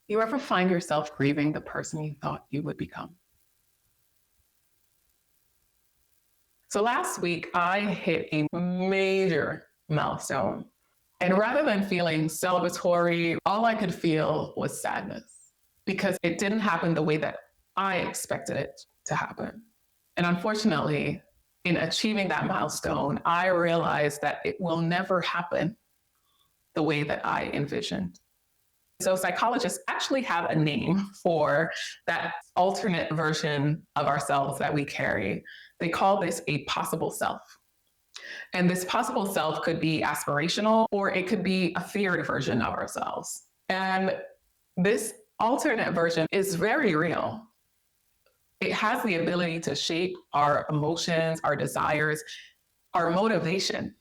You ever find yourself grieving the person you thought you would become? So last week, I hit a major milestone. And rather than feeling celebratory, all I could feel was sadness because it didn't happen the way that I expected it to happen. And unfortunately, in achieving that milestone, I realized that it will never happen the way that I envisioned. So psychologists actually have a name for that alternate version of ourselves that we carry. They call this a possible self. And this possible self could be aspirational or it could be a feared version of ourselves. And this alternate version is very real. It has the ability to shape our emotions, our desires, our motivation.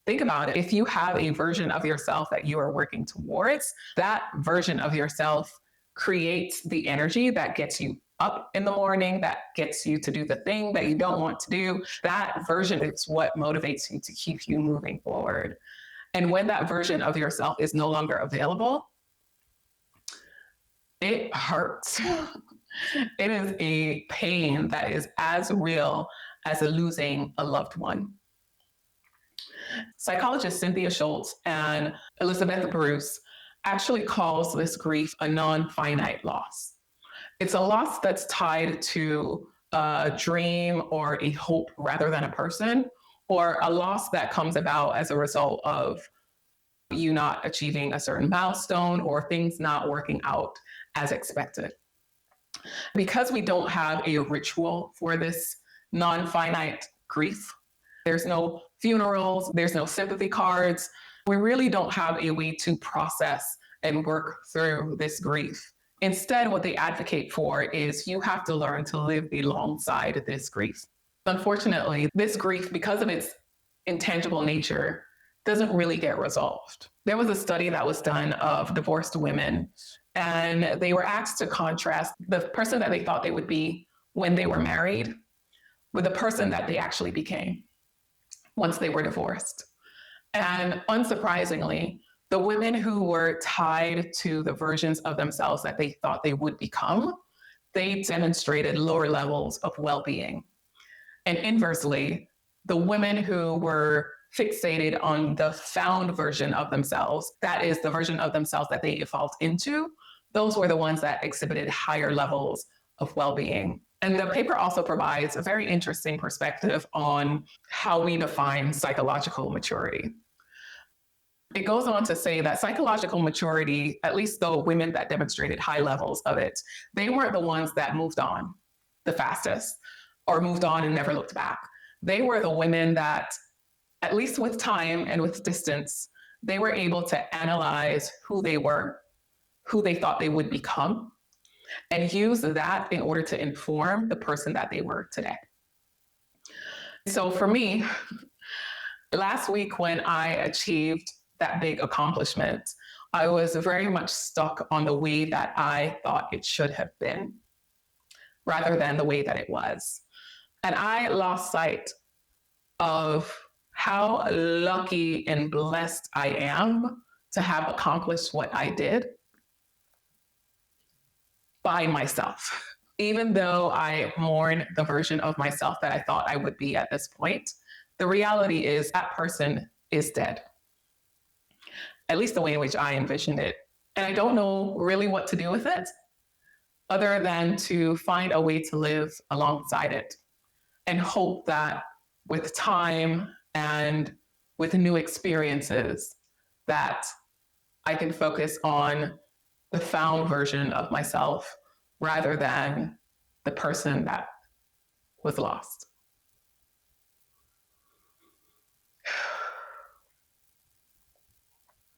Think about it. If you have a version of yourself that you are working towards, that version of yourself creates the energy that gets you up in the morning, that gets you to do the thing that you don't want to do. That version is what motivates you to keep you moving forward. And when that version of yourself is no longer available, it hurts. It is a pain that is as real as losing a loved one. Psychologists Cynthia Schultz and Elizabeth Bruce actually calls this grief a non-finite loss. It's a loss that's tied to a dream or a hope rather than a person, or a loss that comes about as a result of you not achieving a certain milestone or things not working out as expected. Because we don't have a ritual for this non-finite grief, there's no funerals, there's no sympathy cards. We really don't have a way to process and work through this grief. Instead, what they advocate for is you have to learn to live alongside this grief. Unfortunately, this grief, because of its intangible nature, doesn't really get resolved. There was a study that was done of divorced women, and they were asked to contrast the person that they thought they would be when they were married with the person that they actually became once they were divorced. And unsurprisingly, the women who were tied to the versions of themselves that they thought they would become, they demonstrated lower levels of well-being. And inversely, the women who were fixated on the found version of themselves, that is the version of themselves that they evolved into, those were the ones that exhibited higher levels of well-being. And the paper also provides a very interesting perspective on how we define psychological maturity. It goes on to say that psychological maturity, at least the women that demonstrated high levels of it, they weren't the ones that moved on the fastest or moved on and never looked back. They were the women that, at least with time and with distance, they were able to analyze who they were, who they thought they would become, and use that in order to inform the person that they were today. So for me, last week when I achieved that big accomplishment, I was very much stuck on the way that I thought it should have been, rather than the way that it was. And I lost sight of how lucky and blessed I am to have accomplished what I did by myself. Even though I mourn the version of myself that I thought I would be at this point, the reality is that person is dead. At least the way in which I envisioned it. And I don't know really what to do with it other than to find a way to live alongside it and hope that with time and with new experiences that I can focus on the found version of myself rather than the person that was lost.